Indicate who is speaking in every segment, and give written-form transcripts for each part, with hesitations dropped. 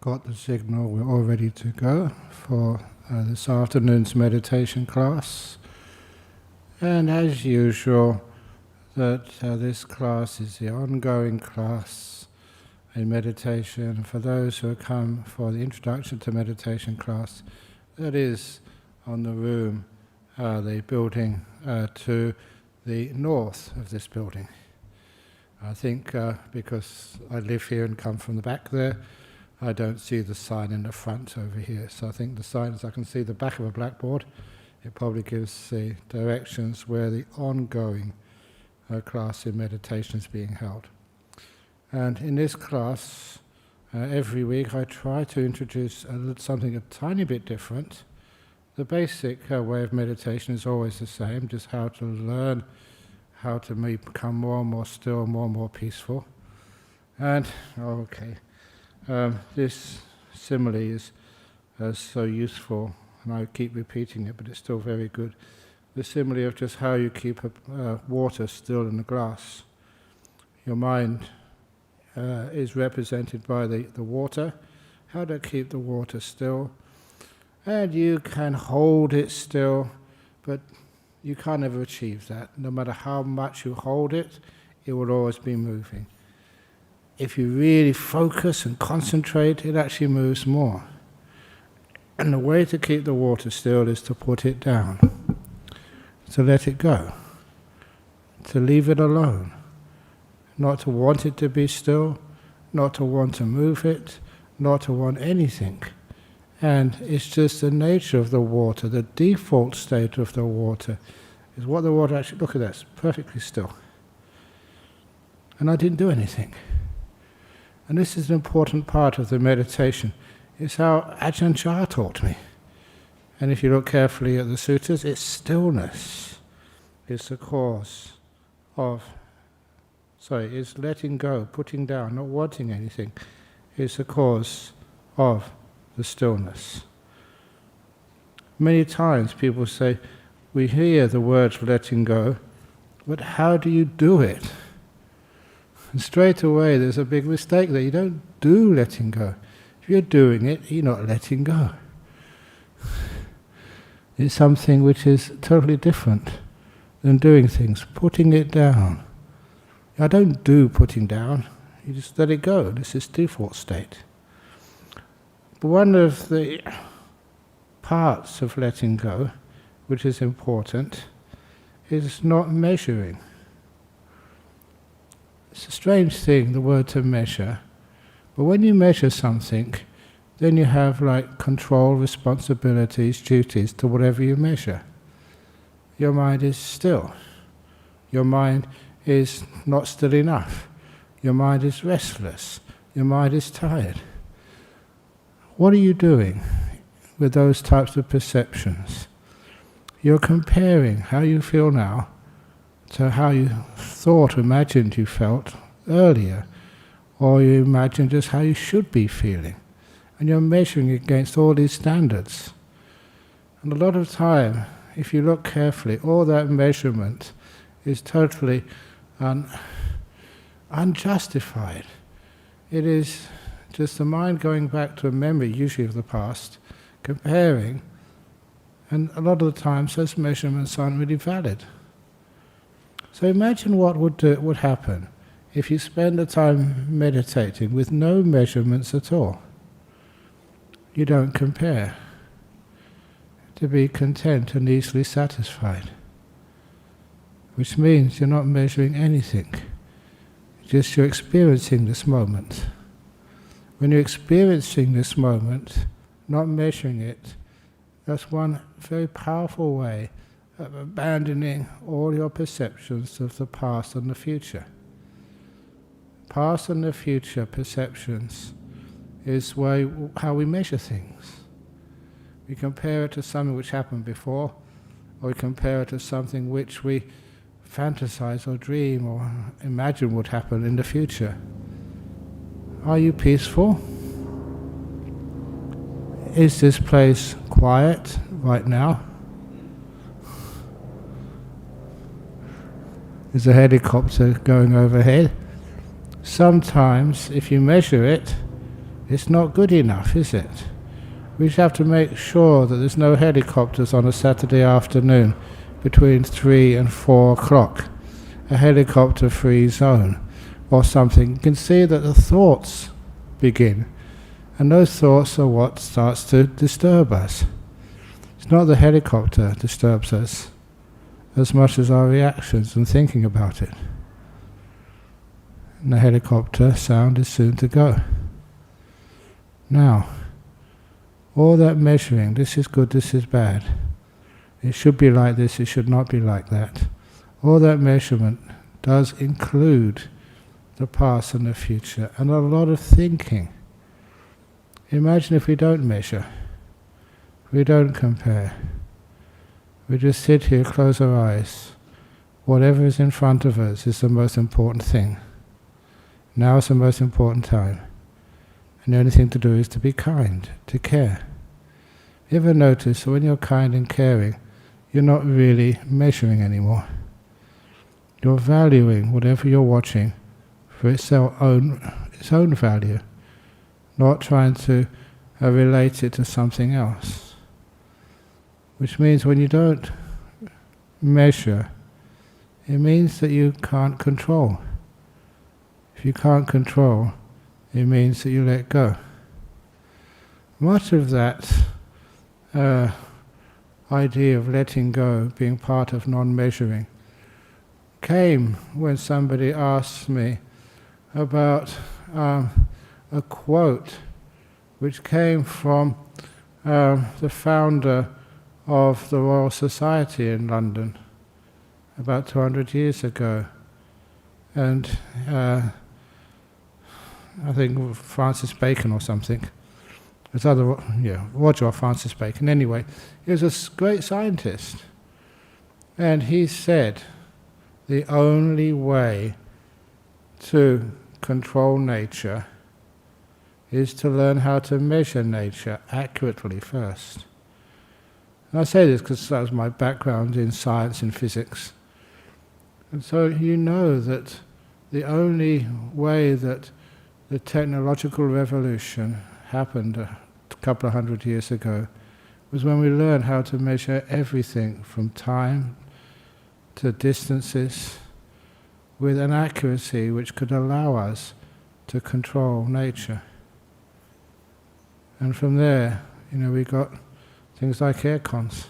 Speaker 1: Got the signal, we're all ready to go for this afternoon's meditation class. And as usual, this class is the ongoing class in meditation. For those who have come for the introduction to meditation class, that is on the room, the building to the north of this building. I think because I live here and come from the back there, I don't see the sign in the front over here. So I think the sign is I can see the back of a blackboard. It probably gives the directions where the ongoing class in meditation is being held. And in this class, every week I try to introduce something a tiny bit different. The basic way of meditation is always the same, just how to learn how to become more and more still, more and more peaceful. And, this simile is so useful, and I keep repeating it, but it's still very good. The simile of just how you keep water still in a glass. Your mind is represented by the water, how to keep the water still. And you can hold it still, but you can't ever achieve that. No matter how much you hold it, it will always be moving. If you really focus and concentrate, it actually moves more. And the way to keep the water still is to put it down, to let it go, to leave it alone, not to want it to be still, not to want to move it, not to want anything. And it's just the nature of the water, the default state of the water, is what the water actually, look at that, it's perfectly still. And I didn't do anything. And this is an important part of the meditation. It's how Ajahn Brahm taught me. And if you look carefully at the sutras, it's stillness is the cause of, is letting go, putting down, not wanting anything, is the cause of the stillness. Many times people say, we hear the words letting go, but how do you do it? And straight away there's a big mistake there. You don't do letting go. If you're doing it, you're not letting go. It's something which is totally different than doing things. Putting it down. I don't do putting down. You just let it go. This is default state. But one of the parts of letting go, which is important, is not measuring. It's a strange thing, the word to measure. But when you measure something, then you have control, responsibilities, duties to whatever you measure. Your mind is still. Your mind is not still enough. Your mind is restless. Your mind is tired. What are you doing with those types of perceptions? You're comparing how you feel now to how you thought, imagined you felt earlier, or you imagine just how you should be feeling. And you're measuring against all these standards. And a lot of time, if you look carefully, all that measurement is totally unjustified. It is just the mind going back to a memory, usually of the past, comparing, and a lot of the times those measurements aren't really valid. So imagine what would happen if you spend the time meditating with no measurements at all. You don't compare. To be content and easily satisfied. Which means you're not measuring anything. Just you're experiencing this moment. When you're experiencing this moment, not measuring it, that's one very powerful way of abandoning all your perceptions of the past and the future. Past and the future perceptions is how we measure things. We compare it to something which happened before, or we compare it to something which we fantasize or dream or imagine would happen in the future. Are you peaceful? Is this place quiet right now? Is a helicopter going overhead? Sometimes, if you measure it, It's not good enough, is it? We just have to make sure that there's no helicopters on a Saturday afternoon between 3 and 4 o'clock, a helicopter-free zone or something. You can see that the thoughts begin, and those thoughts are what starts to disturb us. It's not the helicopter disturbs us as much as our reactions and thinking about it. And the helicopter sound is soon to go. Now, all that measuring, this is good, this is bad, it should be like this, it should not be like that, all that measurement does include the past and the future, and a lot of thinking. Imagine if we don't measure, we don't compare, we just sit here, close our eyes, whatever is in front of us is the most important thing. Now is the most important time. And the only thing to do is to be kind, to care. You ever notice that when you're kind and caring, you're not really measuring anymore? You're valuing whatever you're watching for its own value, not trying to relate it to something else. Which means when you don't measure, it means that you can't control. If you can't control, it means that you let go. Much of that idea of letting go, being part of non-measuring, came when somebody asked me about a quote which came from the founder of the Royal Society in London about 200 years ago. And I think Francis Bacon or something. It's Roger or Francis Bacon. Anyway, he was a great scientist. And he said, the only way to control nature is to learn how to measure nature accurately first. And I say this because that was my background in science and physics. And so you know that the only way that the technological revolution happened a couple of hundred years ago was when we learned how to measure everything from time to distances with an accuracy which could allow us to control nature. And from there, we got things like air cons.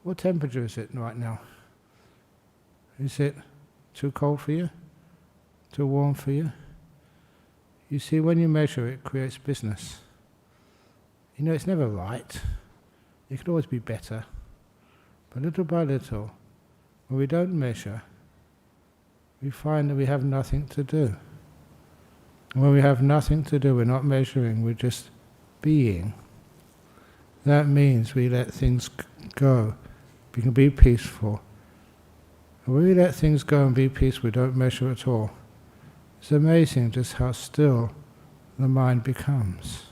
Speaker 1: What temperature is it right now? Is it too cold for you? Too warm for you? You see, when you measure, it creates business. It's never right. It could always be better. But little by little, when we don't measure, we find that we have nothing to do. And when we have nothing to do, we're not measuring, we're just being. That means we let things go. We can be peaceful. And when we let things go and be peaceful, we don't measure at all. It's amazing just how still the mind becomes.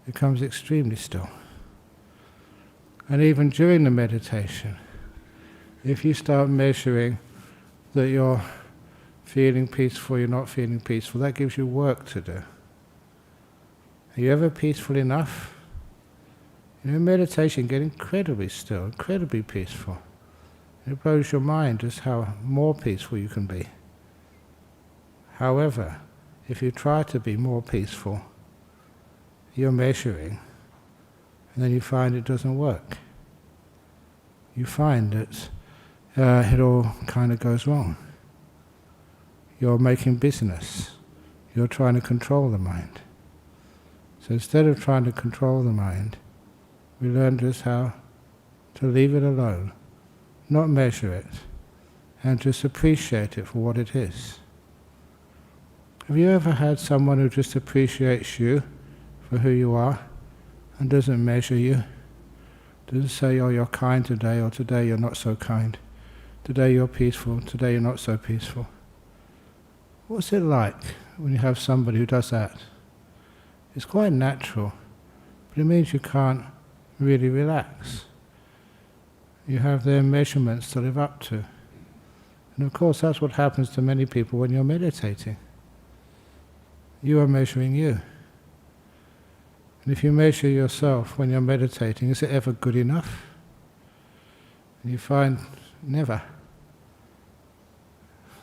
Speaker 1: It becomes extremely still. And even during the meditation, if you start measuring that you're feeling peaceful, you're not feeling peaceful, that gives you work to do. Are you ever peaceful enough? In meditation, get incredibly still, incredibly peaceful. It blows your mind just how more peaceful you can be. However, if you try to be more peaceful, you're measuring, and then you find it doesn't work. You find that it all kind of goes wrong. You're making business. You're trying to control the mind. So instead of trying to control the mind, we learn just how to leave it alone, not measure it, and just appreciate it for what it is. Have you ever had someone who just appreciates you for who you are and doesn't measure you? Doesn't say, oh, you're kind today, or today you're not so kind. Today you're peaceful, today you're not so peaceful. What's it like when you have somebody who does that? It's quite natural, but it means you can't really relax. You have their measurements to live up to. And of course that's what happens to many people when you're meditating. You are measuring you. And if you measure yourself when you're meditating, is it ever good enough? And you find never.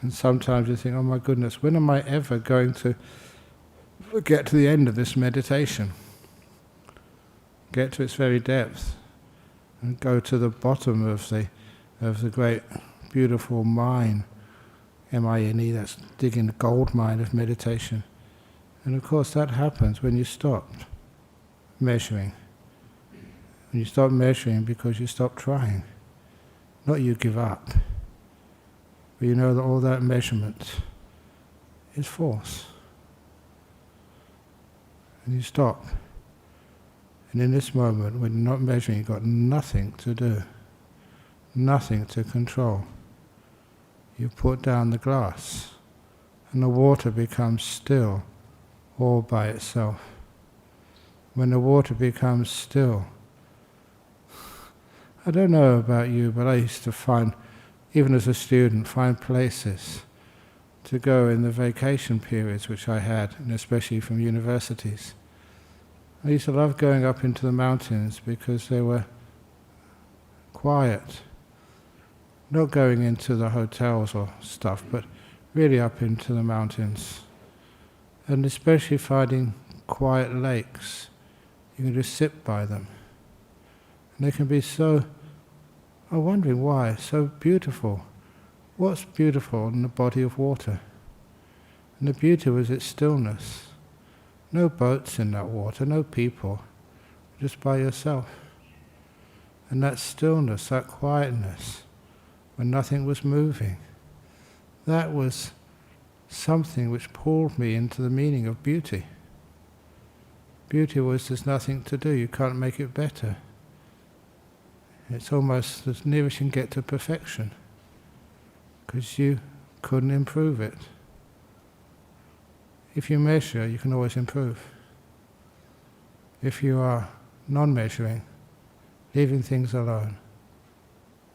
Speaker 1: And sometimes you think, oh my goodness, when am I ever going to get to the end of this meditation? Get to its very depth and go to the bottom of the great beautiful mine, M-I-N-E, that's digging the gold mine of meditation. And of course that happens when you stop measuring. When you stop measuring because you stop trying. Not you give up. But you know that all that measurement is false. And you stop. And in this moment, when you're not measuring, you've got nothing to do. Nothing to control. You put down the glass and the water becomes still all by itself. When the water becomes still, I don't know about you, but I used to find, even as a student, find places to go in the vacation periods which I had, and especially from universities. I used to love going up into the mountains because they were quiet. Not going into the hotels or stuff, but really up into the mountains. And especially finding quiet lakes. You can just sit by them. And they can be so, I'm wondering why, so beautiful. What's beautiful in the body of water? And the beauty was its stillness. No boats in that water, no people, just by yourself. And that stillness, that quietness, when nothing was moving, that was something which pulled me into the meaning of beauty. Beauty was there's nothing to do, you can't make it better. It's almost as near as you can get to perfection, because you couldn't improve it. If you measure, you can always improve. If you are non-measuring, leaving things alone,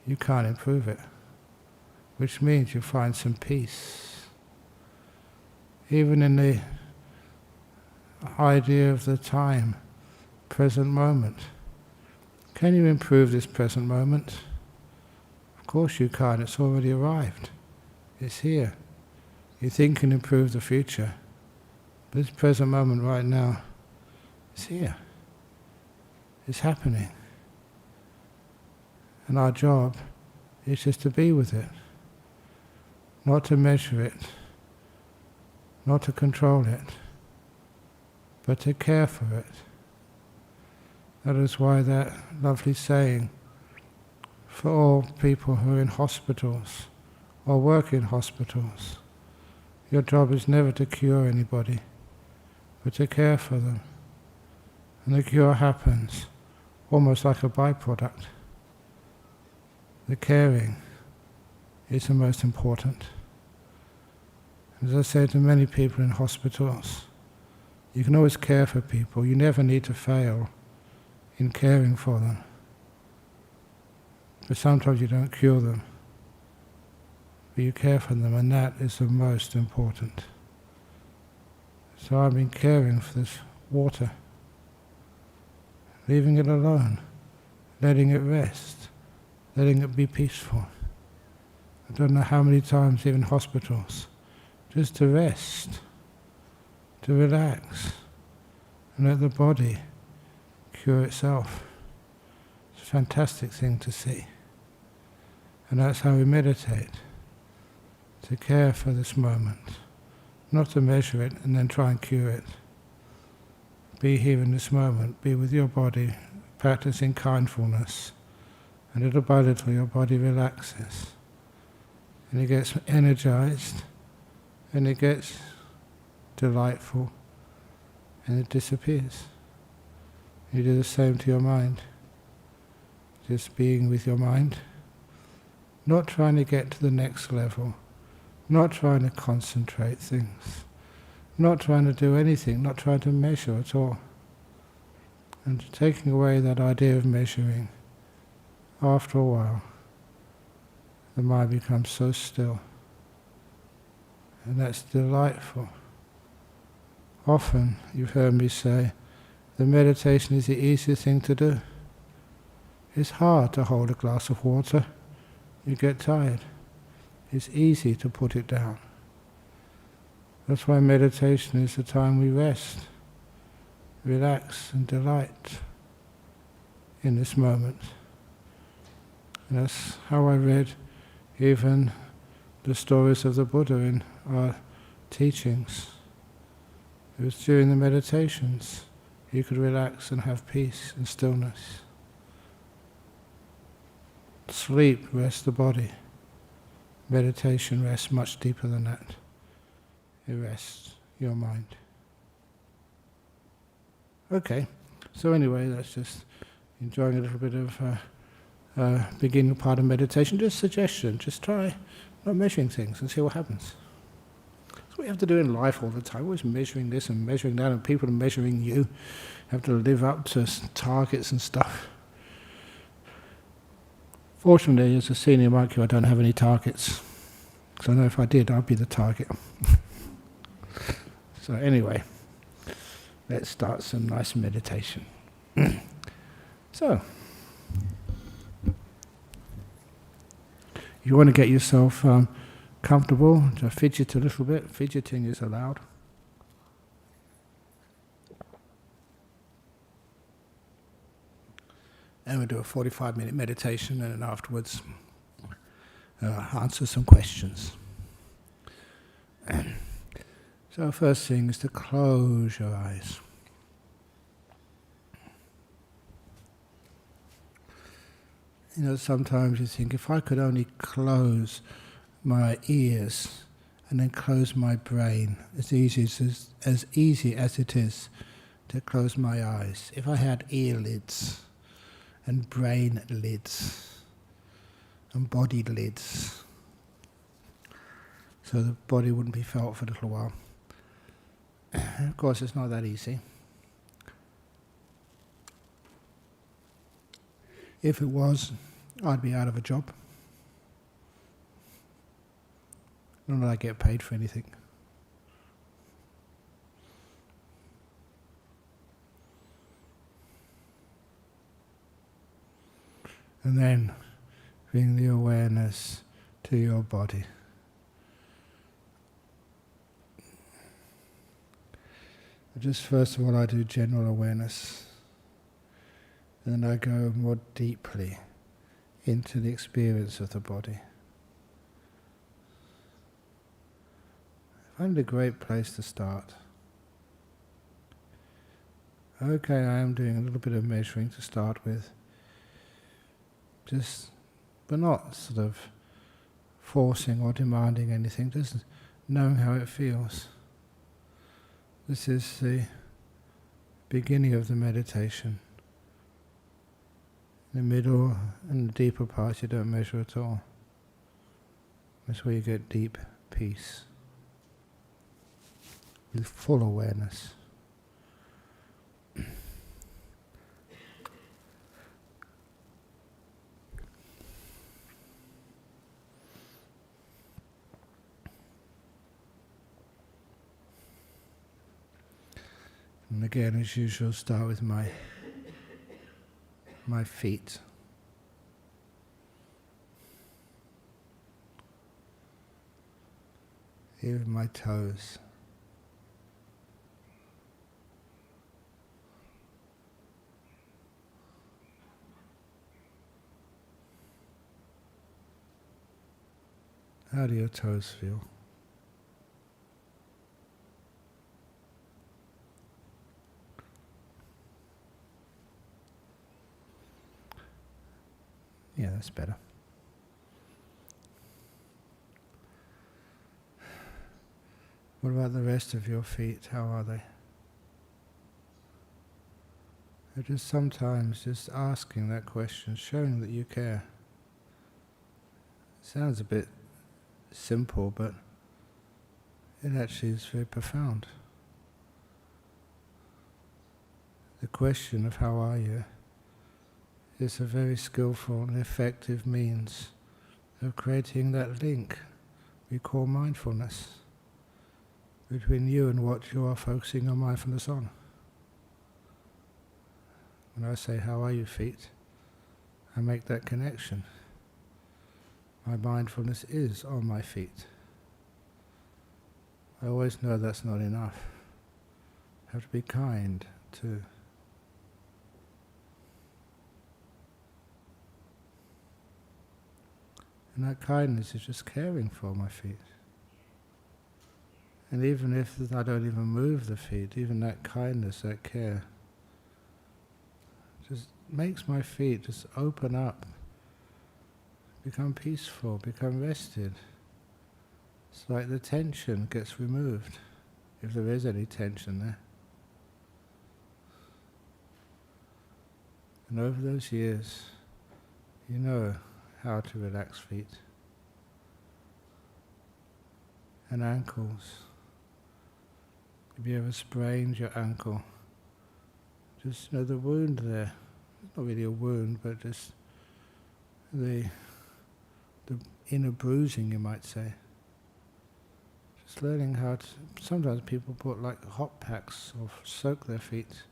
Speaker 1: you can't improve it, which means you find some peace. Even in the idea of the time, present moment. Can you improve this present moment? Of course you can't, it's already arrived. It's here. You think you can improve the future. But this present moment right now is here. It's happening. And our job is just to be with it. Not to measure it. Not to control it. But to care for it. That is why that lovely saying, for all people who are in hospitals or work in hospitals, your job is never to cure anybody, but to care for them. And the cure happens almost like a byproduct. The caring is the most important. As I say to many people in hospitals, you can always care for people, you never need to fail in caring for them. But sometimes you don't cure them, but you care for them, and that is the most important. So I've been caring for this water, leaving it alone, letting it rest, letting it be peaceful. I don't know how many times, even hospitals, just to rest, to relax, and let the body cure itself. It's a fantastic thing to see. And that's how we meditate, to care for this moment, not to measure it and then try and cure it. Be here in this moment, be with your body, practicing kindfulness, and little by little your body relaxes, and it gets energized, and it gets delightful, and it disappears. You do the same to your mind, just being with your mind, not trying to get to the next level, not trying to concentrate things, not trying to do anything, not trying to measure at all. And taking away that idea of measuring, after a while, the mind becomes so still. And that's delightful. Often you've heard me say, the meditation is the easiest thing to do. It's hard to hold a glass of water. You get tired. It's easy to put it down. That's why meditation is the time we rest, relax and delight in this moment. And that's how I read even the stories of the Buddha in our teachings. It was during the meditations you could relax and have peace and stillness. Sleep rests the body. Meditation rests much deeper than that. It rests your mind. Okay, so anyway, that's just enjoying a little bit of beginning part of meditation. Just suggestion, just try not measuring things and see what happens. That's what you have to do in life all the time, always measuring this and measuring that, and people are measuring you. You have to live up to targets and stuff. Fortunately, as a senior monk, I don't have any targets. Because I know if I did, I'd be the target. So anyway, let's start some nice meditation. So, you want to get yourself comfortable, to fidget a little bit. Fidgeting is allowed. And we'll do a 45-minute meditation, and then afterwards answer some questions. So first thing is to close your eyes. You know, sometimes you think, if I could only close my ears and then close my brain, as easy as it is to close my eyes. If I had earlids and brain lids and body lids, so the body wouldn't be felt for a little while. Of course, it's not that easy. If it was, I'd be out of a job. Not that I get paid for anything. And then bring the awareness to your body. Just first of all, I do general awareness. And then I go more deeply into the experience of the body. I find it a great place to start. Okay, I am doing a little bit of measuring to start with. But not sort of forcing or demanding anything, just knowing how it feels. This is the beginning of the meditation. In the middle and the deeper parts you don't measure at all. That's where you get deep peace, with full awareness. And again, as usual, start with my feet. Even my toes. How do your toes feel? Yeah, that's better. What about the rest of your feet? How are they? Just sometimes just asking that question, showing that you care. Sounds a bit simple, but it actually is very profound. The question of how are you is a very skillful and effective means of creating that link we call mindfulness between you and what you are focusing your mindfulness on. When I say, how are you, feet? I make that connection. My mindfulness is on my feet. I always know that's not enough. I have to be kind too. And that kindness is just caring for my feet. And even if I don't even move the feet, even that kindness, that care, just makes my feet just open up, become peaceful, become rested. It's like the tension gets removed, if there is any tension there. And over those years, you know how to relax feet and ankles. If you ever sprained your ankle, just know the wound there. It's not really a wound, but just the inner bruising, you might say. Just learning how to. Sometimes people put like hot packs or soak their feet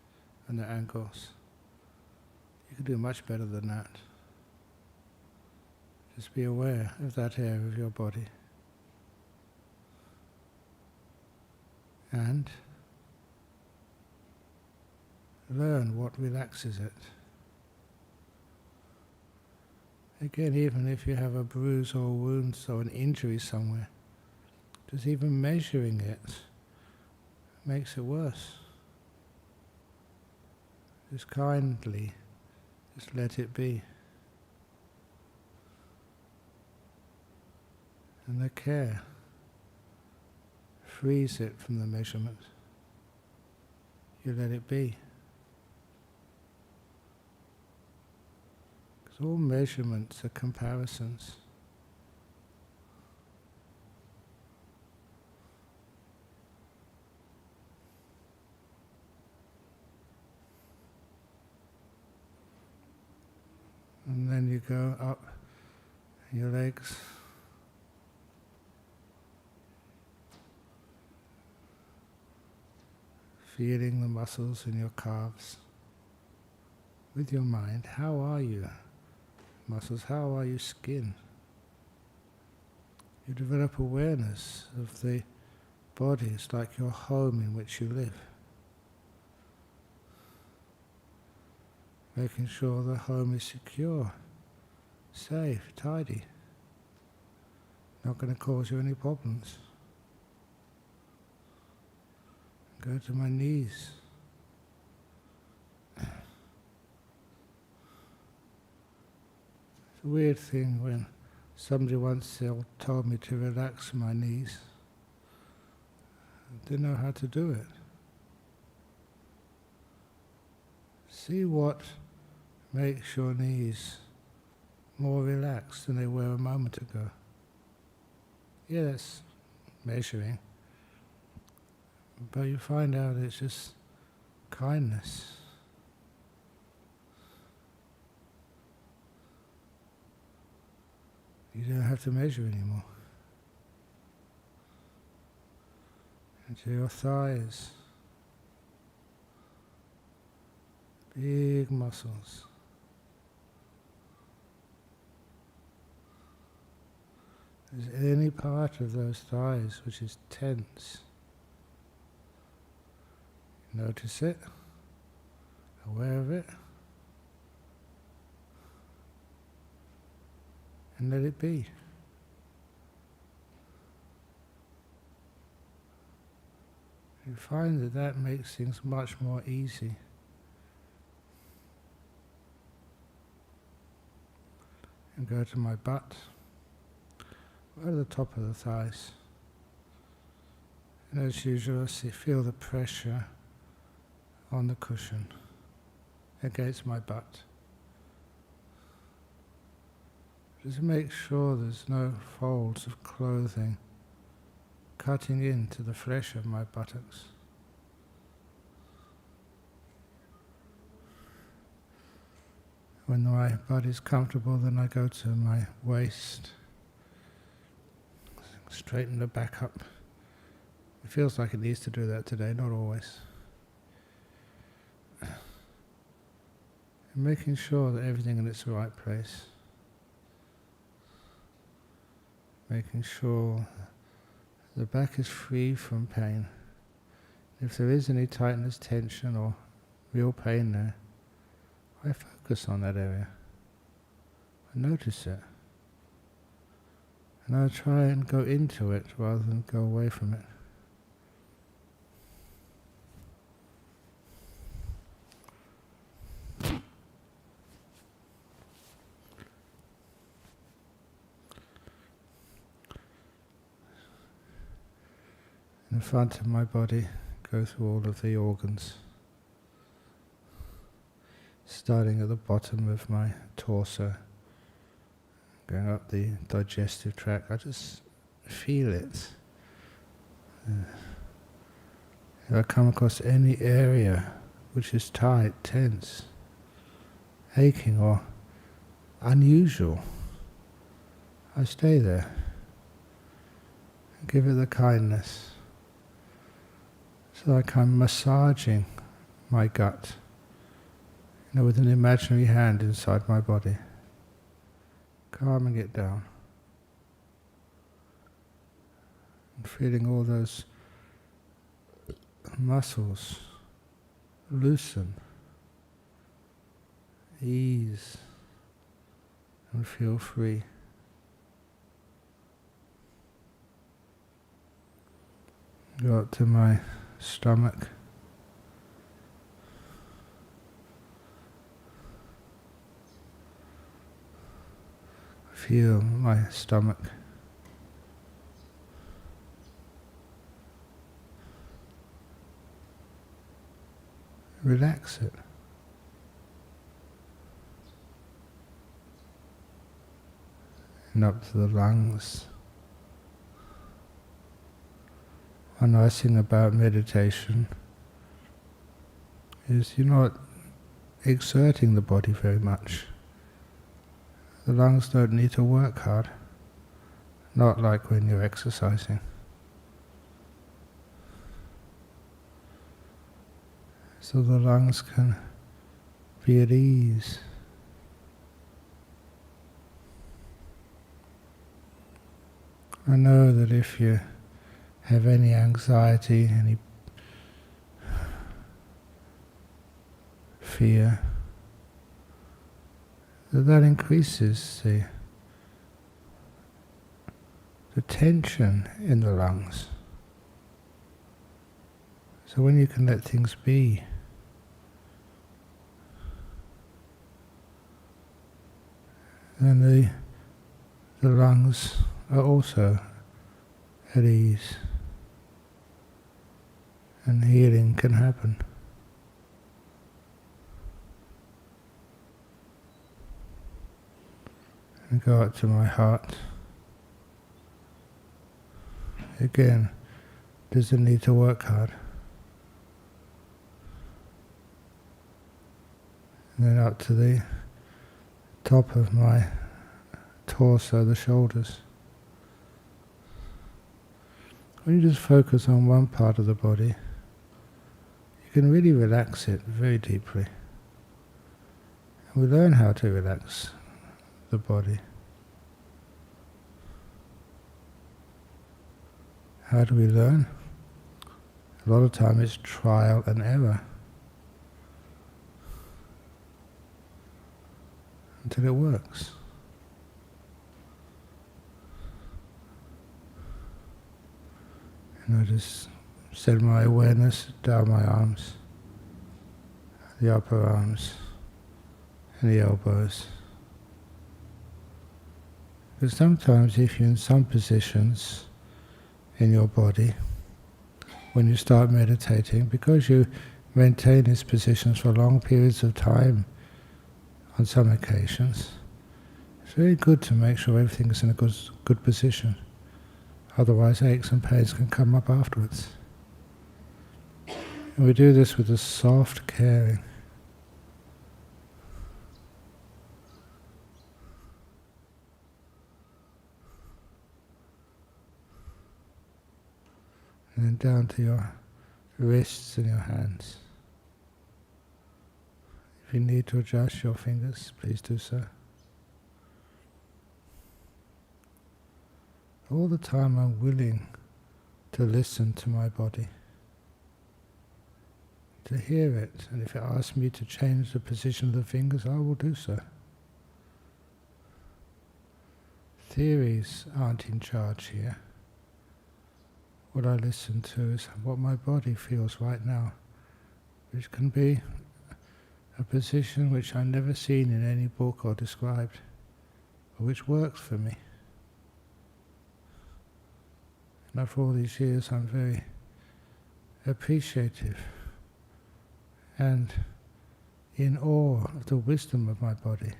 Speaker 1: and their ankles. You can do much better than that. Just be aware of that area of your body. And learn what relaxes it. Again, even if you have a bruise or a wound or an injury somewhere, just even measuring it makes it worse. Just kindly, just let it be. And the care frees it from the measurement. You let it be. Because all measurements are comparisons. And then you go up your legs. Feeling the muscles in your calves. With your mind, how are you? Muscles, how are you? Skin. You develop awareness of the body. It's like your home in which you live. Making sure the home is secure, safe, tidy. Not going to cause you any problems. Go to my knees. It's a weird thing when somebody once told me to relax my knees. I didn't know how to do it. See what makes your knees more relaxed than they were a moment ago. Yeah, that's measuring. But you find out it's just kindness. You don't have to measure anymore. Into your thighs. Big muscles. Is there any part of those thighs which is tense? Notice it, aware of it, and let it be. You find that that makes things much more easy. And go to my butt, right at the top of the thighs. And as usual, feel the pressure on the cushion against my butt. Just make sure there's no folds of clothing cutting into the flesh of my buttocks. When my body's comfortable, then I go to my waist, straighten the back up, It feels like it needs to do that today, not always. And making sure that everything in its right place. Making sure the back is free from pain. If there is any tightness, tension or real pain there, I focus on that area. I notice it. And I try and go into it rather than go away from it. In front of my body, go through all of the organs. Starting at the bottom of my torso, going up the digestive tract, I just feel it. If I come across any area which is tight, tense, aching or unusual, I stay there and give it the kindness. So like I'm massaging my gut, with an imaginary hand inside my body, calming it down, and feeling all those muscles loosen, ease, and feel free. Go up to my stomach. Feel my stomach. Relax it. And up to the lungs. One nice thing about meditation is you're not exerting the body very much. The lungs don't need to work hard, not like when you're exercising. So the lungs can be at ease. I know that if you have any anxiety, any fear, that increases the tension in the lungs. So when you can let things be, then the lungs are also at ease, and healing can happen. And go up to my heart. Again, doesn't need to work hard. And then up to the top of my torso, the shoulders. When you just focus on one part of the body, you can really relax it very deeply. And we learn how to relax the body. How do we learn? A lot of time it's trial and error. Until it works. And I just send my awareness down my arms, the upper arms, and the elbows. Because sometimes if you're in some positions in your body, when you start meditating, because you maintain these positions for long periods of time, on some occasions, it's very good to make sure everything is in a good position. Otherwise aches and pains can come up afterwards. And we do this with a soft caring. and then down to your wrists and your hands. If you need to adjust your fingers, please do so. All the time I'm willing to listen to my body, to hear it, and if it asks me to change the position of the fingers, I will do so. Theories aren't in charge here. What I listen to is what my body feels right now, which can be a position which I've never seen in any book or described, but which works for me. And after all these years, I'm very appreciative and in awe of the wisdom of my body.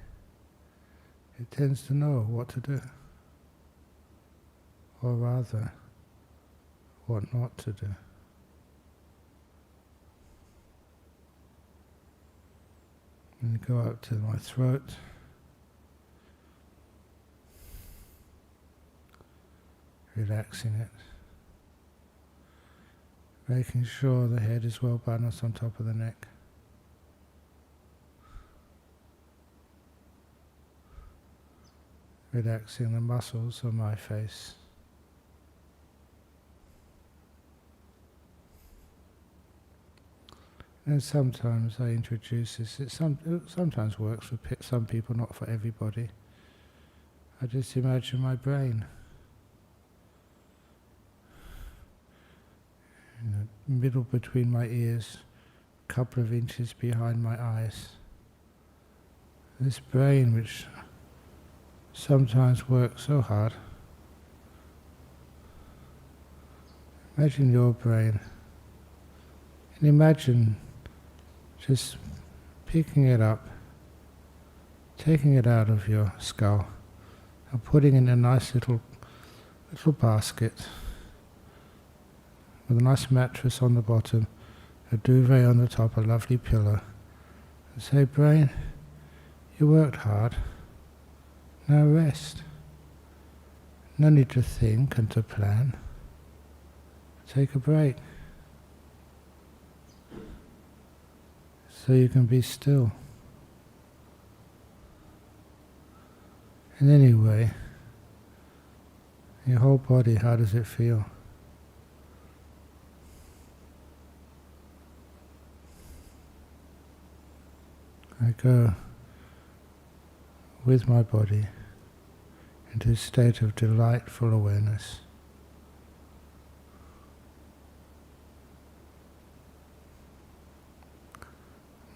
Speaker 1: It tends to know what to do, or rather, what not to do. And go up to my throat. Relaxing it. Making sure the head is well balanced on top of the neck. Relaxing the muscles of my face. And sometimes I introduce this. It sometimes works for some people, not for everybody. I just imagine my brain. Middle between my ears, a couple of inches behind my eyes. This brain which sometimes works so hard. Imagine your brain, and imagine just picking it up, taking it out of your skull, and putting it in a nice little basket with a nice mattress on the bottom, a duvet on the top, a lovely pillow, and say, brain, you worked hard, now rest. No need to think and to plan. Take a break, so you can be still. And anyway, your whole body, how does it feel? I go with my body into a state of delightful awareness.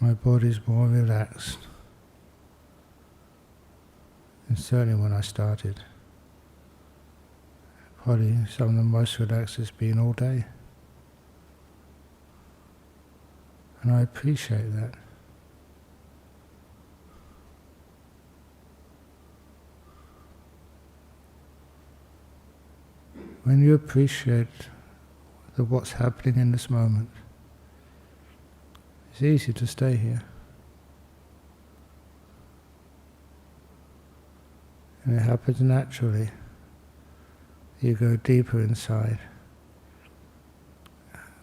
Speaker 1: My body's more relaxed, and certainly when I started. Probably some of the most relaxed it's been all day. And I appreciate that. When you appreciate what's happening in this moment, it's easy to stay here. And it happens naturally. You go deeper inside.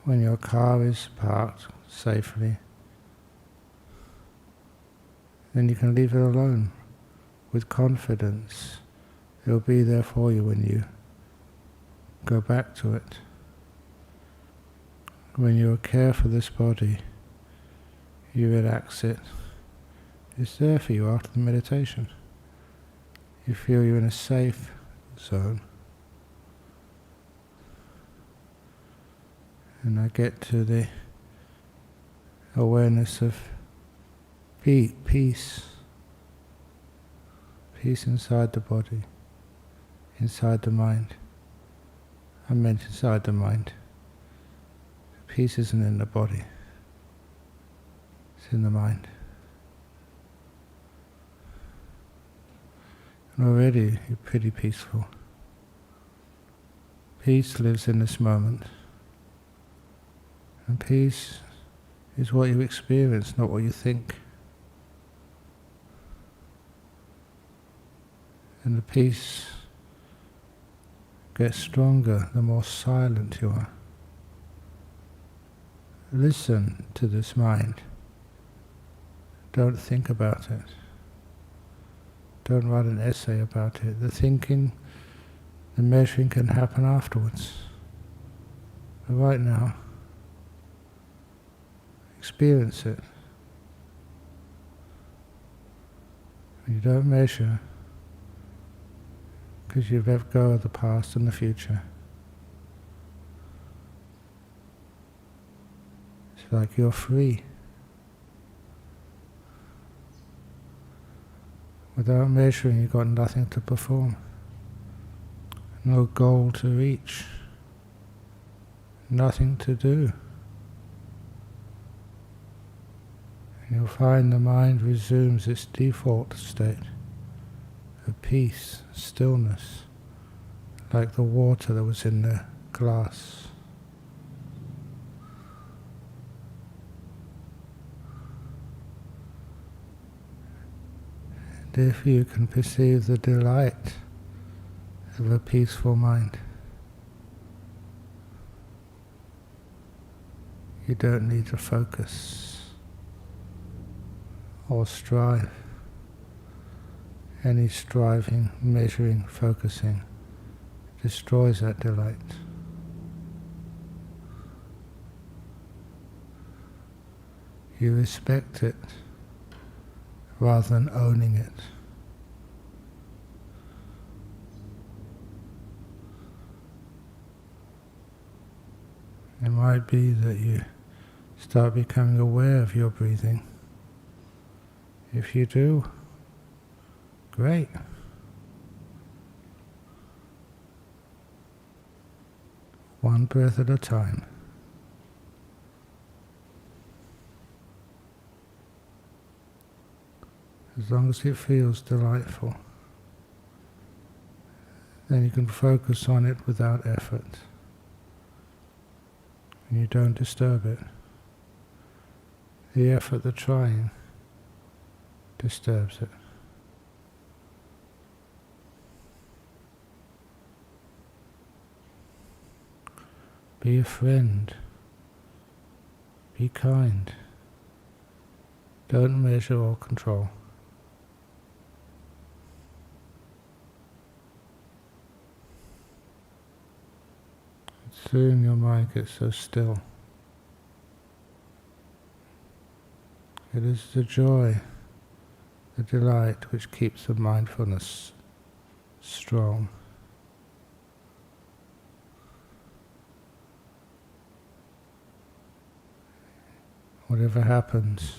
Speaker 1: When your car is parked safely, then you can leave it alone with confidence. It'll be there for you when you go back to it. When you care for this body, you relax it. It's there for you after the meditation. You feel you're in a safe zone. And I get to the awareness of peace. Peace inside the body, inside the mind. I meant inside the mind. Peace isn't in the body. It's in the mind. And already you're pretty peaceful. Peace lives in this moment. And peace is what you experience, not what you think. And the peace gets stronger the more silent you are. listen to this mind. Don't think about it. Don't write an essay about it. The thinking, the measuring can happen afterwards. But right now, experience it. You don't measure because you've let go of the past and the future. It's like you're free. Without measuring, you've got nothing to perform, no goal to reach, nothing to do. And you'll find the mind resumes its default state of peace, stillness, like the water that was in the glass. And if you can perceive the delight of a peaceful mind, you don't need to focus or strive. Any striving, measuring, focusing destroys that delight. You respect it rather than owning it. It might be that you start becoming aware of your breathing. If you do, great. One breath at a time. As long as it feels delightful, then you can focus on it without effort. And you don't disturb it. The effort, the trying, disturbs it. Be a friend. Be kind. Don't measure or control. Soon your mind gets so still. It is the joy, the delight which keeps the mindfulness strong. Whatever happens,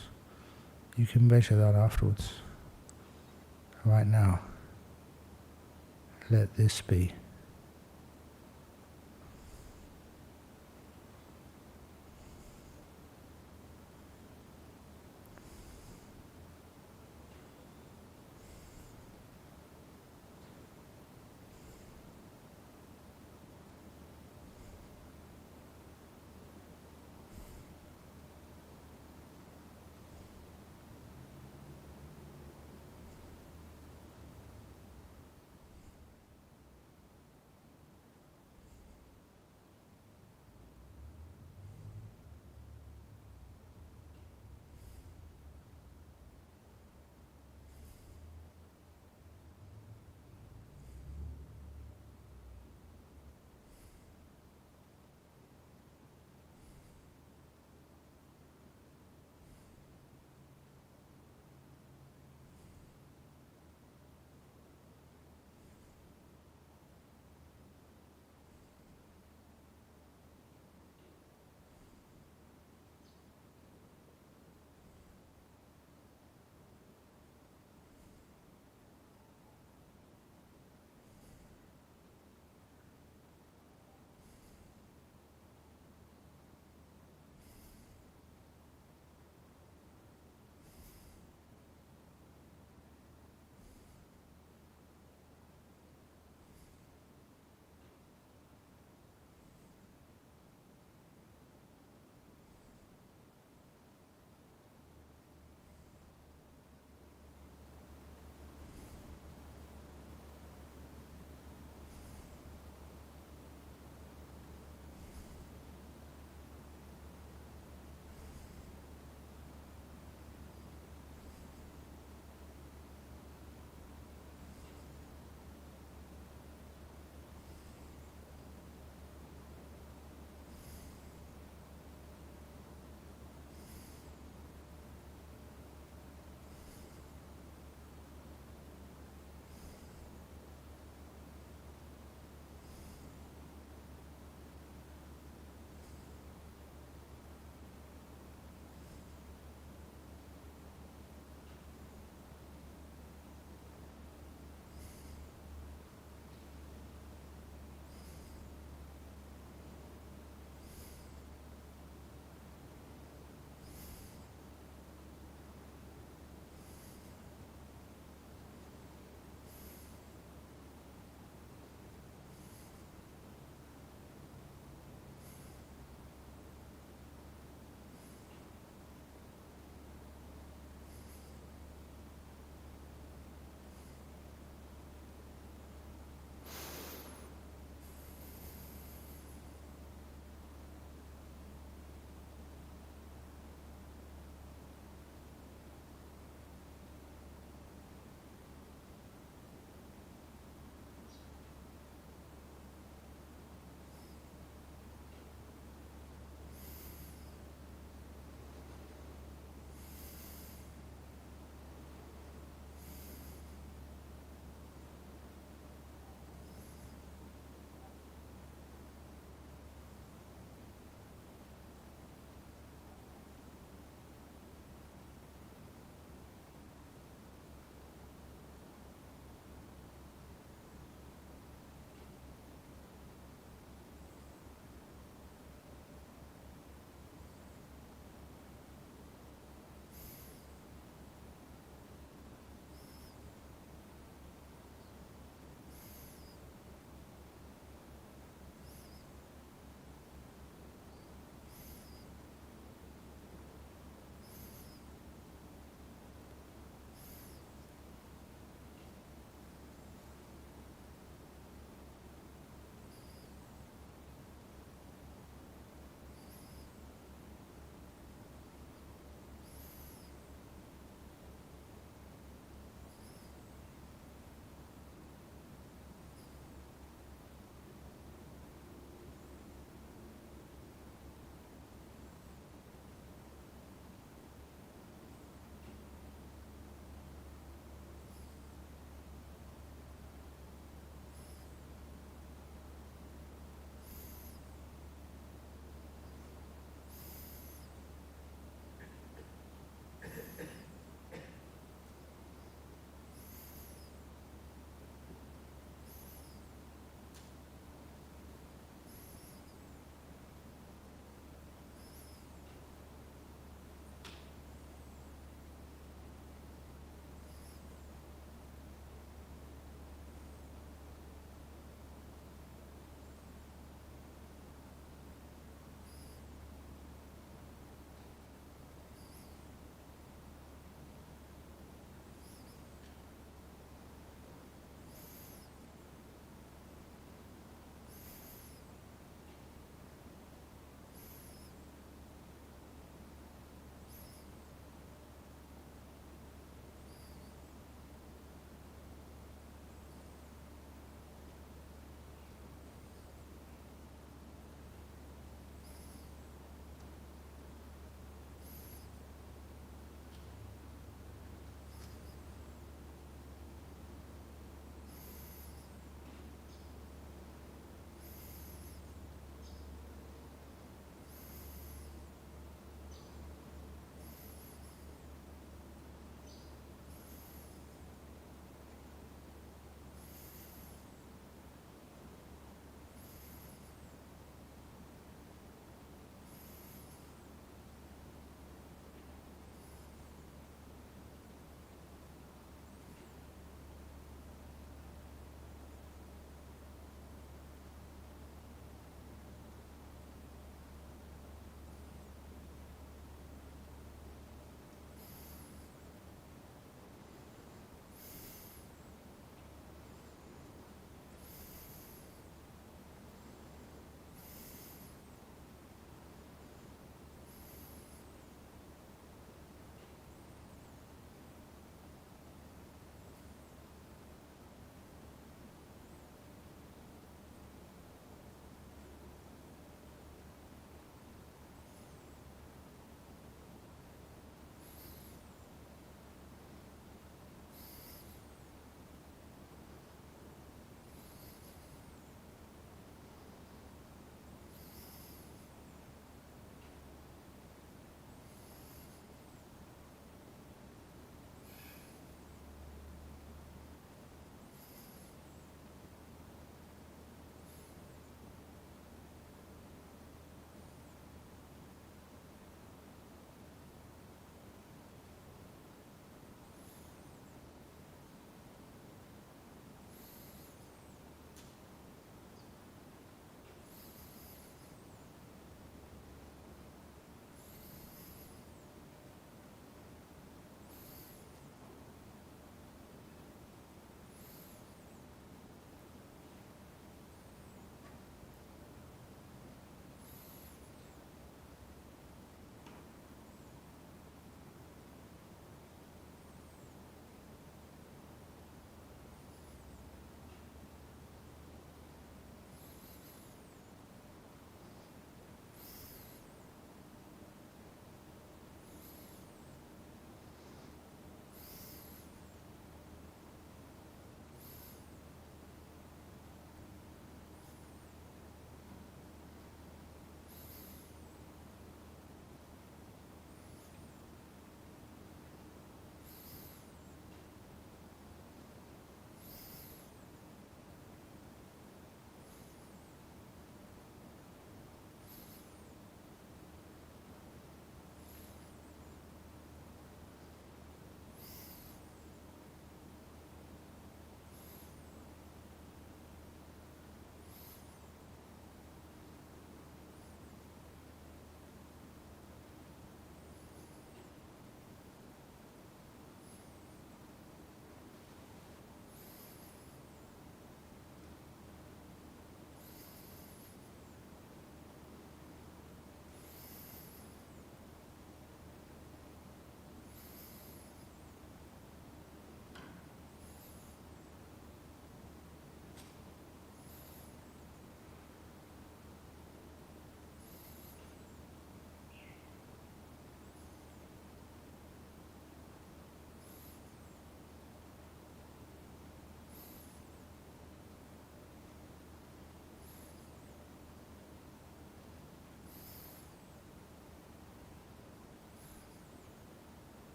Speaker 1: you can measure that afterwards. Right now, let this be.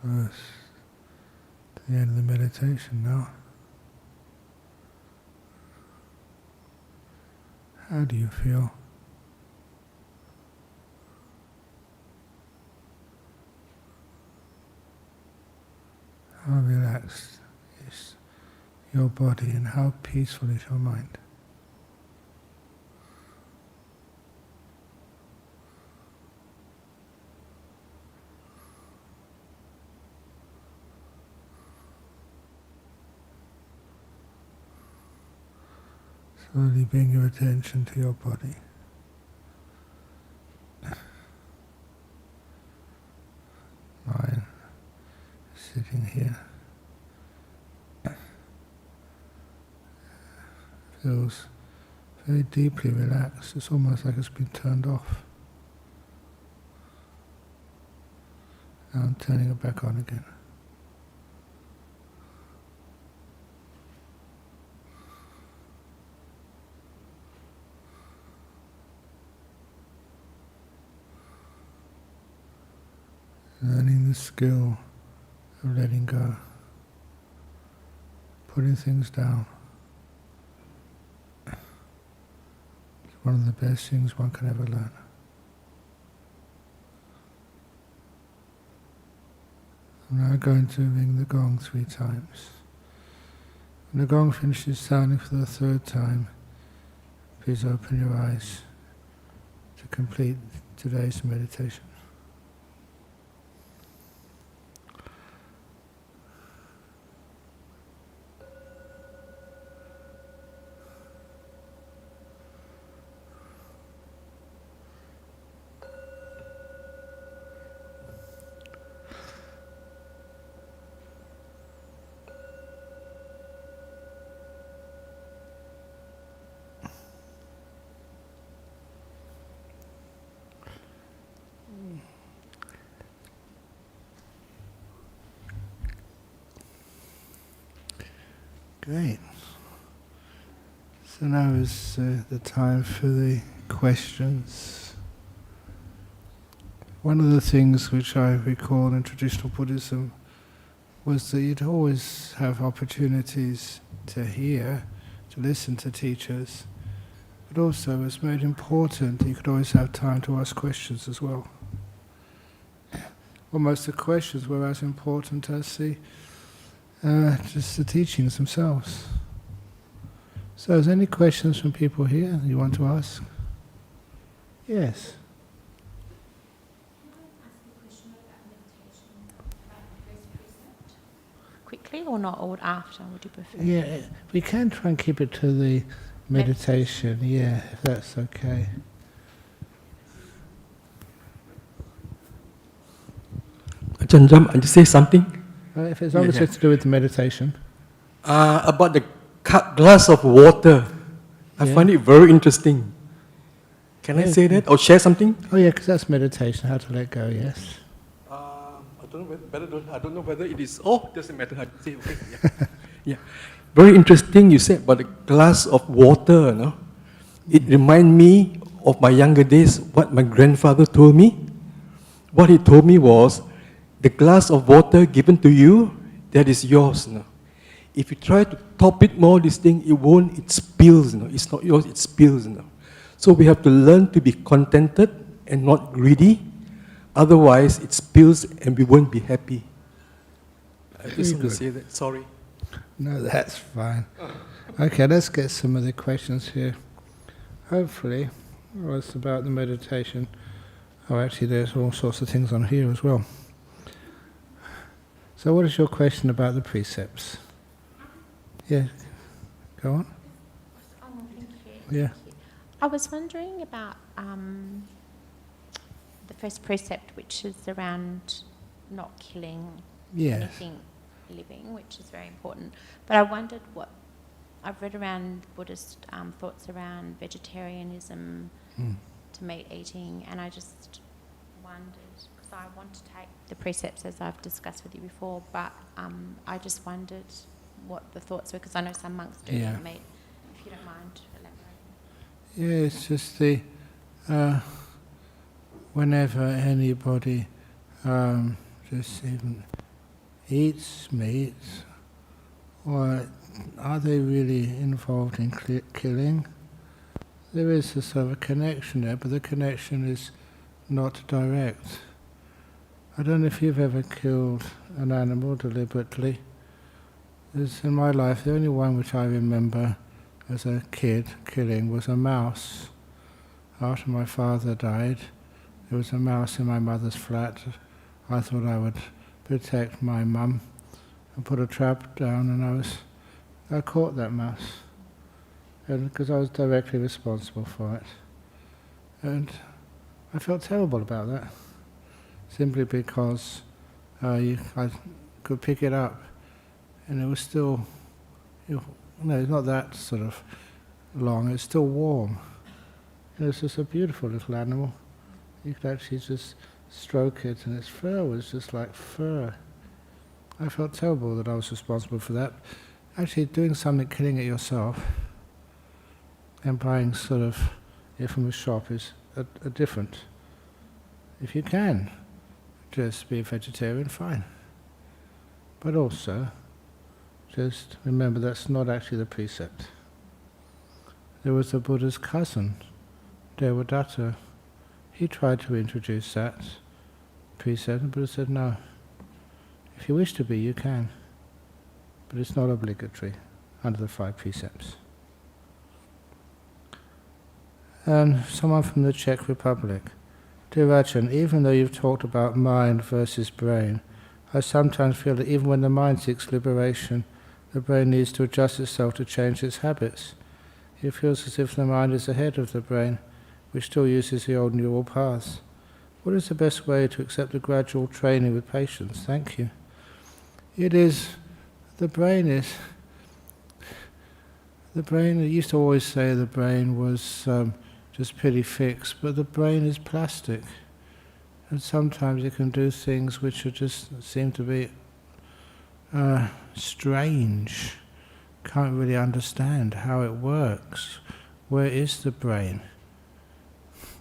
Speaker 1: Close to the end of the meditation now. How do you feel? How relaxed is your body and how peaceful is your mind? Slowly bring your attention to your body. Mine sitting here feels very deeply relaxed. It's almost like it's been turned off. Now I'm turning it back on again. Learning the skill of letting go, putting things down. It's one of the best things one can ever learn. I'm now going to ring the gong 3 times. When the gong finishes sounding for the 3rd time, please open your eyes to complete today's meditation. Great. So now is the time for the questions. One of the things which I recall in traditional Buddhism was that you'd always have opportunities to hear, to listen to teachers, but also it's made important that you could always have time to ask questions as well. Almost the questions were as important as just the teachings themselves. So, is there any questions from people here you want to ask? Yes.
Speaker 2: Can I ask a question about meditation, about the first precept? Quickly or not, or after, would you prefer?
Speaker 1: Yeah, we can try and keep it to the meditation, yeah, if that's okay.
Speaker 3: Ajahn Brahm, I just say something.
Speaker 1: If it's only to do with the meditation.
Speaker 3: About the glass of water. I find it very interesting. Can I say that or share something?
Speaker 1: Oh yeah, because that's meditation, how to let go, yes.
Speaker 3: I don't know whether it is. Oh, doesn't matter. I say okay. Yeah. Very interesting. You said about the glass of water. No, it reminds me of my younger days. What my grandfather told me. What he told me was, the glass of water given to you, that is yours. No? If you try to top it more, this thing, it won't, it spills. No? It's not yours, it spills. No? So we have to learn to be contented and not greedy. Otherwise, it spills and we won't be happy. I just want to say that. Sorry.
Speaker 1: No, that's fine. Okay, let's get some of the questions here. Hopefully, it's about the meditation. Oh, actually, there's all sorts of things on here as well. So what is your question about the precepts? Yeah, go on.
Speaker 2: Oh, thank you.
Speaker 1: Yeah.
Speaker 2: I was wondering about the first precept, which is around not killing anything living, which is very important. But I wondered what I've read around Buddhist thoughts around vegetarianism, to meat eating, and I just wondered, because I want to take the precepts as I've discussed with you before, but I just wondered what the thoughts were, because I know some monks do eat meat. If you don't mind elaborating.
Speaker 1: Yeah, it's just the whenever anybody just even eats meat, or are they really involved in killing? There is a sort of a connection there, but the connection is not direct. I don't know if you've ever killed an animal deliberately. There's, in my life, the only one which I remember as a kid killing was a mouse. After my father died, there was a mouse in my mother's flat. I thought I would protect my mum and put a trap down, and I caught that mouse, and because I was directly responsible for it. And I felt terrible about that, simply because I could pick it up, and it was still, it's not that sort of long, it's still warm. It was just a beautiful little animal. You could actually just stroke it, and its fur was just like fur. I felt terrible that I was responsible for that. Actually, doing something, killing it yourself, and buying sort of it from a shop is a different. If you can just be a vegetarian, fine. But also, just remember that's not actually the precept. There was the Buddha's cousin, Devadatta. He tried to introduce that precept, and Buddha said, no. If you wish to be, you can. But it's not obligatory under the 5 precepts. And someone from the Czech Republic. Dear Ajahn, even though you've talked about mind versus brain, I sometimes feel that even when the mind seeks liberation, the brain needs to adjust itself to change its habits. It feels as if the mind is ahead of the brain, which still uses the old neural paths. What is the best way to accept the gradual training with patience? Thank you. It is, the brain, I used to always say the brain was just pretty fixed, but the brain is plastic. And sometimes it can do things which are just seem to be strange. Can't really understand how it works. Where is the brain?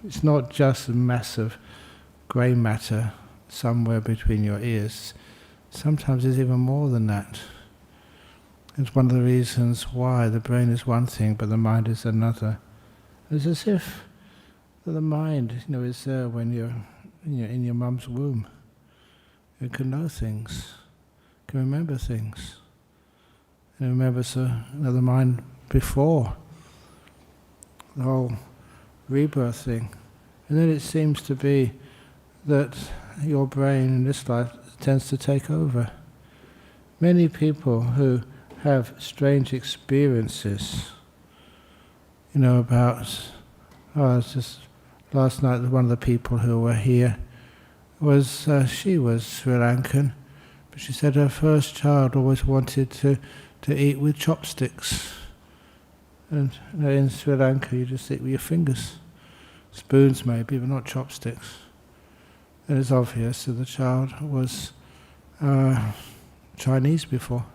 Speaker 1: It's not just a massive grey matter somewhere between your ears. Sometimes it's even more than that. It's one of the reasons why the brain is one thing but the mind is another. It's as if the mind, is there when you're in your mum's womb. It can know things, can remember things. It remembers the mind before the whole rebirth thing. And then it seems to be that your brain in this life tends to take over. Many people who have strange experiences, it's just last night one of the people who were here was, she was Sri Lankan, but she said her first child always wanted to eat with chopsticks. And in Sri Lanka you just eat with your fingers. Spoons maybe, but not chopsticks. And it's obvious that the child was Chinese before.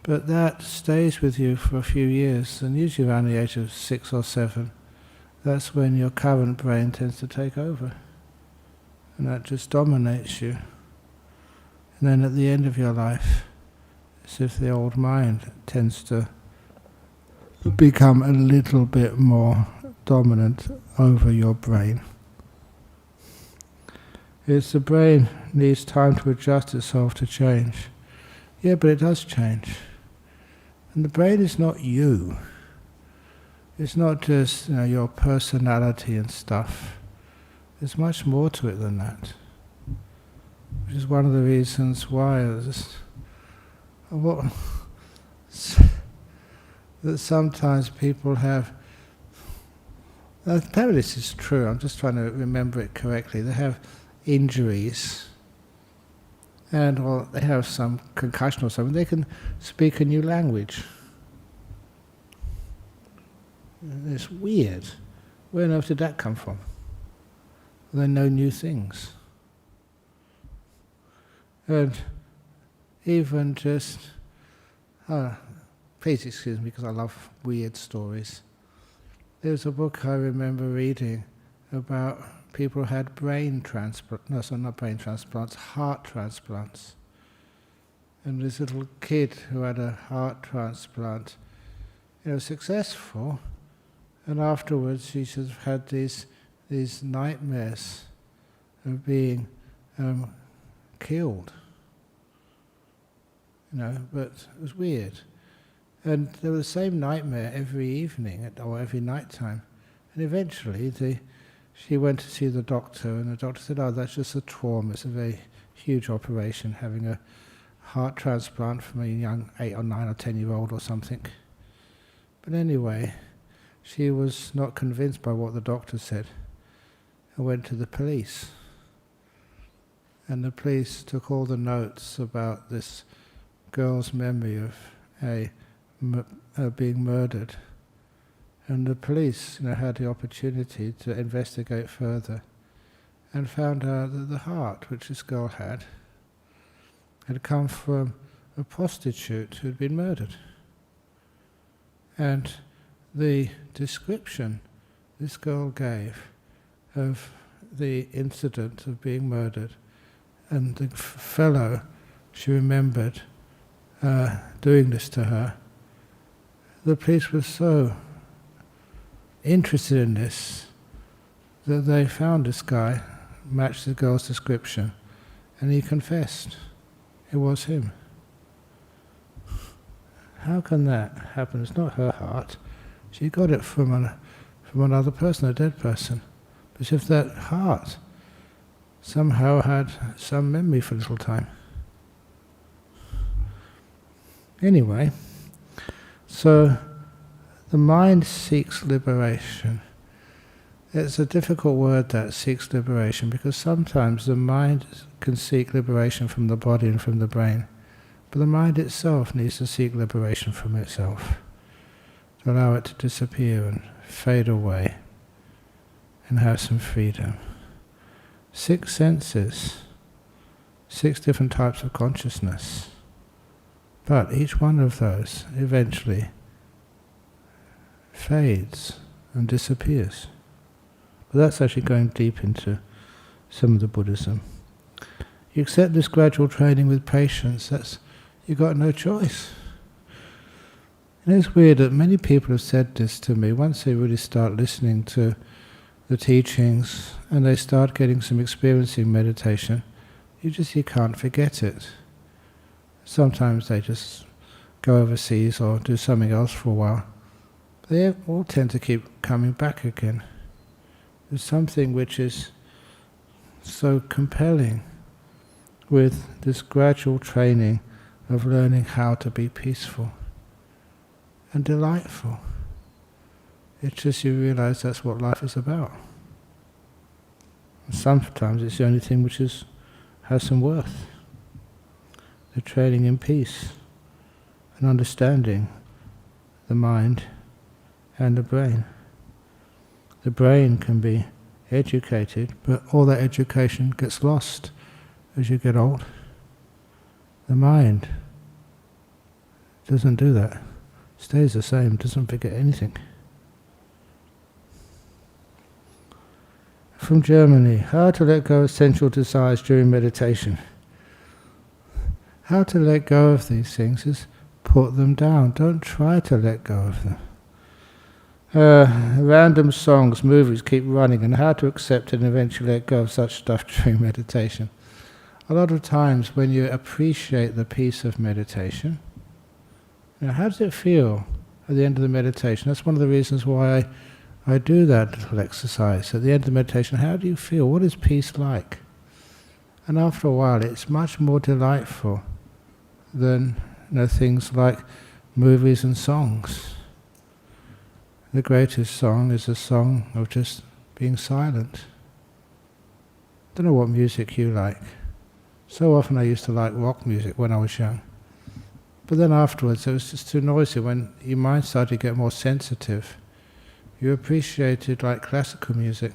Speaker 1: But that stays with you for a few years, and usually around the age of 6 or 7, that's when your current brain tends to take over. And that just dominates you. And then at the end of your life, it's as if the old mind tends to become a little bit more dominant over your brain. It's the brain needs time to adjust itself to change. Yeah, but it does change. And the brain is not you. It's not just your personality and stuff. There's much more to it than that. Which is one of the reasons why that sometimes people have, apparently this is true, I'm just trying to remember it correctly, they have injuries or they have some concussion or something, they can speak a new language. And it's weird. Where on earth did that come from? They know new things. And even just, please excuse me because I love weird stories. There's a book I remember reading about people who had heart transplants. And this little kid who had a heart transplant, successful, and afterwards she sort of had these nightmares of being killed. But it was weird. And there was the same nightmare every evening or every night time. And eventually she went to see the doctor, and the doctor said, "Oh, that's just a trauma. It's a very huge operation, having a heart transplant from a young 8 or 9 or 10-year-old or something." But anyway, she was not convinced by what the doctor said and went to the police. And the police took all the notes about this girl's memory of her being murdered. And the police had the opportunity to investigate further and found out that the heart which this girl had come from a prostitute who had been murdered. And the description this girl gave of the incident of being murdered and the fellow she remembered doing this to her, the police were so interested in this that they found this guy, matched the girl's description, and he confessed it was him. How can that happen? It's not her heart. She got it from another person, a dead person. But if that heart somehow had some memory for a little time. Anyway, so the mind seeks liberation. It's a difficult word, that, seeks liberation, because sometimes the mind can seek liberation from the body and from the brain, but the mind itself needs to seek liberation from itself, to allow it to disappear and fade away and have some freedom. 6 senses, 6 different types of consciousness, but each one of those eventually fades and disappears. But that's actually going deep into some of the Buddhism. You accept this gradual training with patience. You've got no choice. And it's weird that many people have said this to me once they really start listening to the teachings and they start getting some experiencing meditation. You can't forget it. Sometimes they just go overseas or do something else for a while. They all tend to keep coming back again. There's something which is so compelling with this gradual training of learning how to be peaceful and delightful. It's just you realize that's what life is about. And sometimes it's the only thing which has some worth. The training in peace and understanding the mind and the brain. The brain can be educated, but all that education gets lost as you get old. The mind doesn't do that. Stays the same, doesn't forget anything. From Germany, how to let go of sensual desires during meditation. How to let go of these things is put them down. Don't try to let go of them. Random songs, movies keep running, and how to accept and eventually let go of such stuff during meditation. A lot of times when you appreciate the peace of meditation, how does it feel at the end of the meditation? That's one of the reasons why I do that little exercise. At the end of the meditation, how do you feel? What is peace like? And after a while, it's much more delightful than things like movies and songs. The greatest song is a song of just being silent. I don't know what music you like. So often I used to like rock music when I was young. But then afterwards it was just too noisy. When your mind started to get more sensitive, you appreciated like classical music.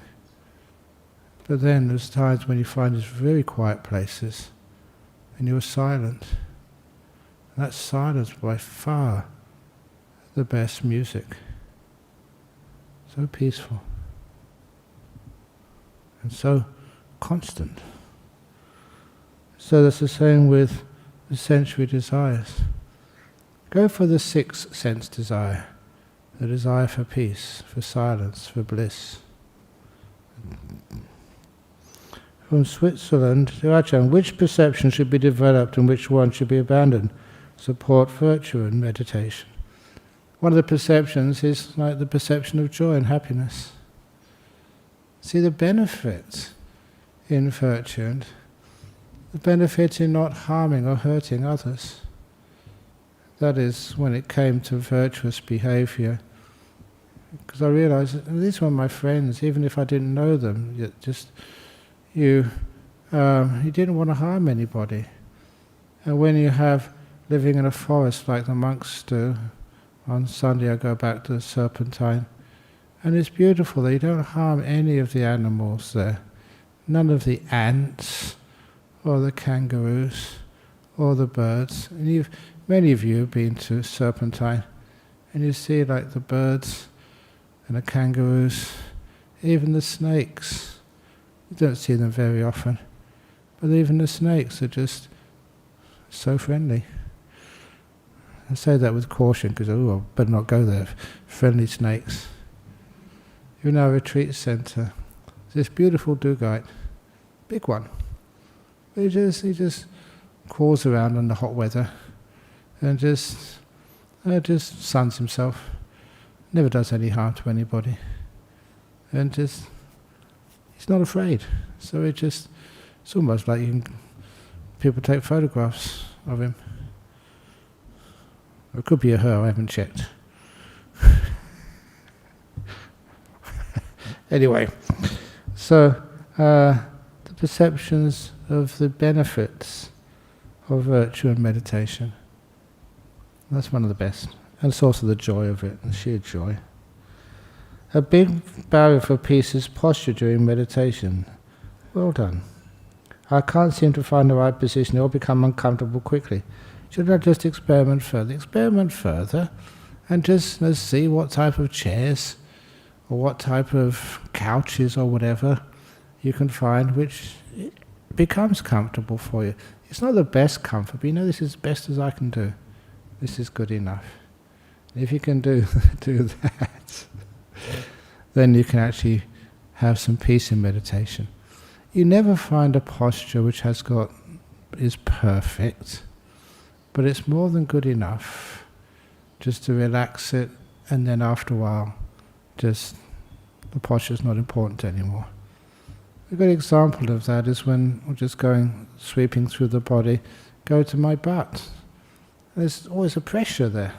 Speaker 1: But then there's times when you find these very quiet places and you're silent. And that silence by far the best music. So peaceful and so constant. So that's the same with the sensory desires. Go for the sixth sense desire, the desire for peace, for silence, for bliss. From Switzerland to Ajahn, which perception should be developed and which one should be abandoned? Support virtue and meditation. One of the perceptions is like the perception of joy and happiness. See the benefit in virtue and the benefit in not harming or hurting others. That is, when it came to virtuous behavior, because I realized that these were my friends, even if I didn't know them, you didn't want to harm anybody. And when you have living in a forest like the monks do, on Sunday I go back to the Serpentine, and it's beautiful that you don't harm any of the animals there. None of the ants, or the kangaroos, or the birds. And many of you have been to Serpentine, and you see like the birds and the kangaroos, even the snakes. You don't see them very often, but even the snakes are just so friendly. I say that with caution because I better not go there. Friendly snakes. You're in our retreat centre. This beautiful dugite, big one. He just crawls around in the hot weather and just suns himself. Never does any harm to anybody, and he's not afraid. So it's almost like people take photographs of him. Or it could be a her, I haven't checked. Anyway, so the perceptions of the benefits of virtue and meditation, that's one of the best. And it's also the joy of it, the sheer joy. A big barrier for peace is posture during meditation. Well done. I can't seem to find the right position, or become uncomfortable quickly. Should I just experiment further? Experiment further and just see what type of chairs or what type of couches or whatever you can find which becomes comfortable for you. It's not the best comfort, but you know this is the best as I can do. This is good enough. If you can do that, then you can actually have some peace in meditation. You never find a posture which is perfect, but it's more than good enough just to relax it, and then after a while, just the posture's not important anymore. A good example of that is when I'm just sweeping through the body, go to my butt. There's always a pressure there.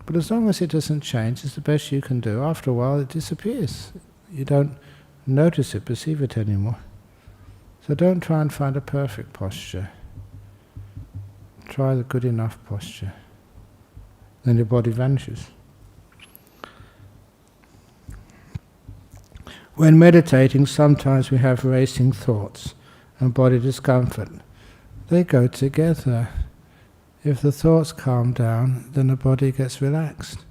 Speaker 1: But as long as it doesn't change, it's the best you can do. After a while, it disappears. You don't notice it, perceive it anymore. So don't try and find a perfect posture. Try the good enough posture. Then your body vanishes. When meditating, sometimes we have racing thoughts and body discomfort. They go together. If the thoughts calm down, then the body gets relaxed.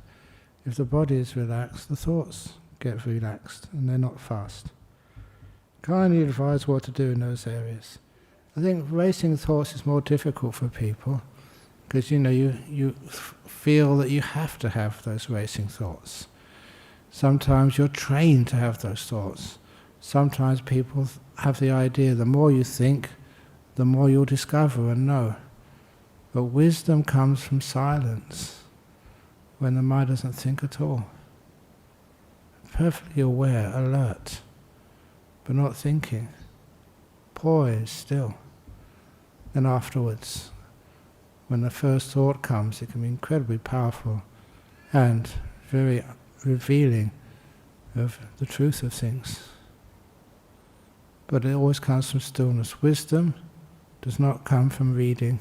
Speaker 1: If the body is relaxed, the thoughts get relaxed, and they're not fast. Kindly advise what to do in those areas. I think racing thoughts is more difficult for people, because you feel that you have to have those racing thoughts. Sometimes you're trained to have those thoughts. Sometimes people have the idea the more you think, the more you'll discover and know. But wisdom comes from silence, when the mind doesn't think at all. Perfectly aware, alert, but not thinking. Poised, still. Then afterwards, when the first thought comes, it can be incredibly powerful and very revealing of the truth of things. But it always comes from stillness. Wisdom does not come from reading,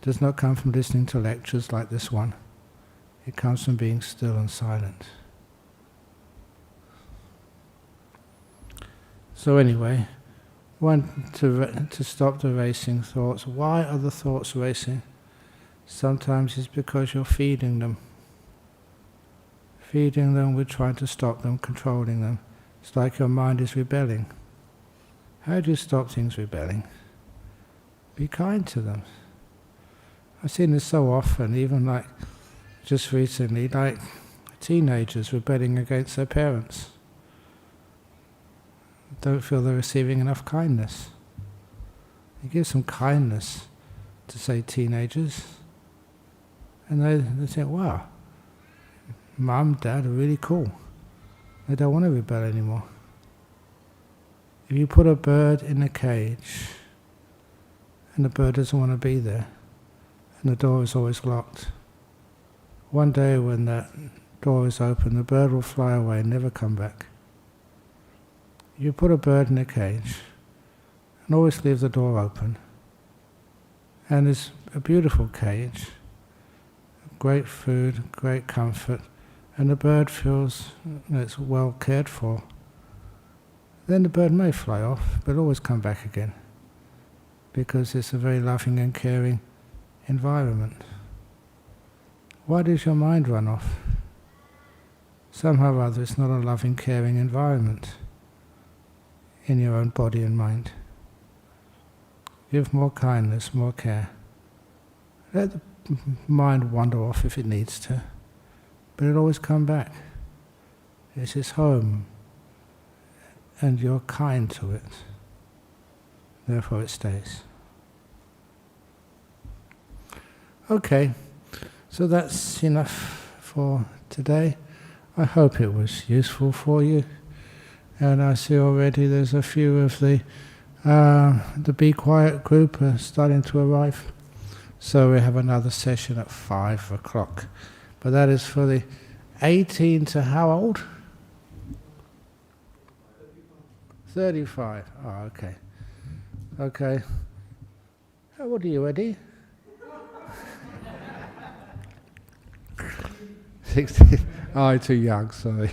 Speaker 1: does not come from listening to lectures like this one. It comes from being still and silent. So anyway, to stop the racing thoughts. Why are the thoughts racing? Sometimes it's because you're feeding them. Feeding them, we're trying to stop them, controlling them. It's like your mind is rebelling. How do you stop things rebelling? Be kind to them. I've seen this so often, even like just recently, like teenagers rebelling against their parents. Don't feel they're receiving enough kindness. You give some kindness to, say, teenagers, and they think, wow, Mum, Dad are really cool. They don't want to rebel anymore. If you put a bird in a cage, and the bird doesn't want to be there, and the door is always locked, one day when that door is open, the bird will fly away and never come back. You put a bird in a cage, and always leave the door open, and it's a beautiful cage, great food, great comfort, and the bird feels it's well cared for. Then the bird may fly off, but always come back again, because it's a very loving and caring environment. Why does your mind run off? Somehow or other it's not a loving, caring environment in your own body and mind. Give more kindness, more care. Let the mind wander off if it needs to, but it'll always come back. It's its home, and you're kind to it. Therefore it stays. Okay, so that's enough for today. I hope it was useful for you. And I see already there's a few of the Be Quiet group are starting to arrive. So we have another session at 5 o'clock. But that is for the 18 to how old? 35. Oh, okay. Okay. How old are you, Eddie? 60. Oh, I'm too young, sorry.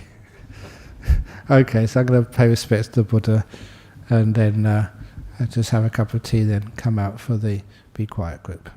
Speaker 1: Okay, so I'm going to pay respects to Buddha and then just have a cup of tea, then come out for the Be Quiet group.